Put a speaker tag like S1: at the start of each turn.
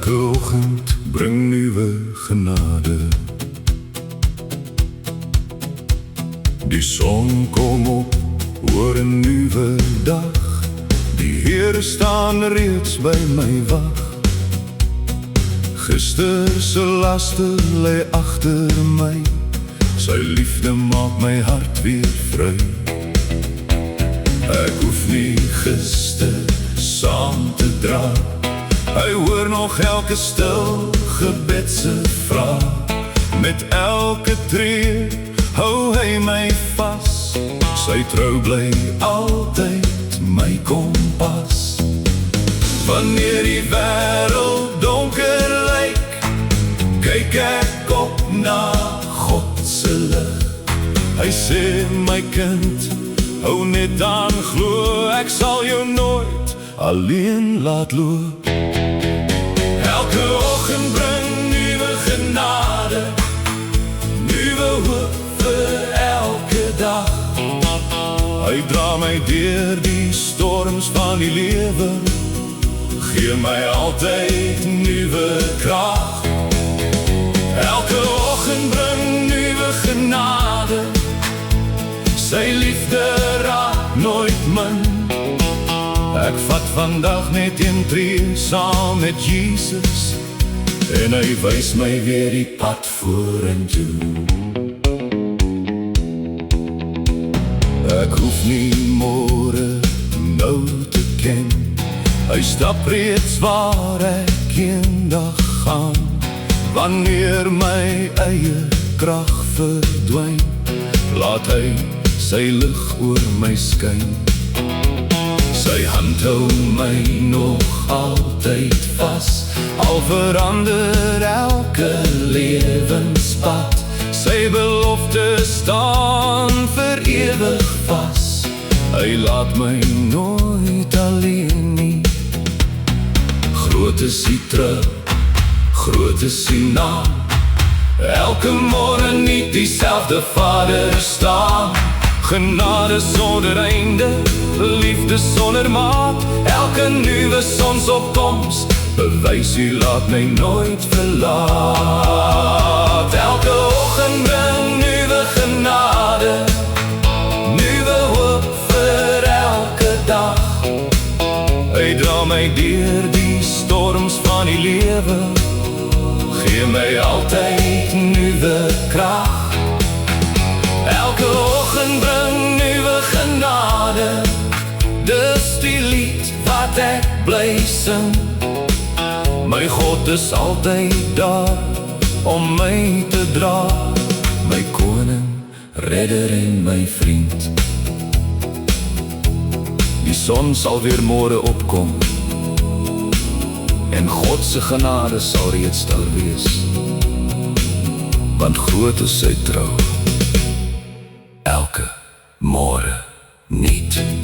S1: Elke oggend bring nuwe genade. Die son kom op oor 'n nuwe dag. Die Here staan reeds by my wag. Gister se laste lê agter my. Sy liefde maak my hart weer vry. Ek hoef nie gister saam te dra. Hy hoor nog elke stil gebed se vraag. Met elke tree hou hy my vas. Sy trou bly altyd my kompas. Wanneer die wêreld donker lyk, kyk ek op na God se lig. Hy sê my kind, hou net aan glo, ek sal jou nooit alleen laat loop. Elke oggend bring nuwe genade, nuwe hoop vir elke dag. Hy dra my deur die storms van die lewe, gee my altyd nuwe krag. Elke oggend bring nuwe genade, sy liefde raak nooit min. Ek vat vandag net een tree saam met Jesus, en hy wys my weer die pad vorentoe. Ek hoef nie môre nou te ken, hy stap reeds waar ek eendag gaan. Wanneer my eie krag verdwyn, laat hy sy lig oor my skyn. Sy hand hou my nog altyd vas, al verander elke lewenspad. Sy belofte staan vir ewig vas, hy laat my nooit alleen nie. Groot is die trou, groot is die naam, elke môre nie dieselfde Vader staan. Genade sonder einde, liefde sonder maat, elke nuwe sonsopkoms bewys U laat my nooit verlaat. Elke oggend bring nuwe genade, nuwe hoop vir elke dag. Hy dra my deur die storms van die lewe, gee my altyd nuwe krag. Elke oggend bring nuwe genade, dis die lied wat ek bly sing. My God is altyd daar om my te dra, my koning, redder en my vriend. Die son sal weer môre opkom, en God se genade sal reeds daar wees, want groot is sy trou, elke môre niet.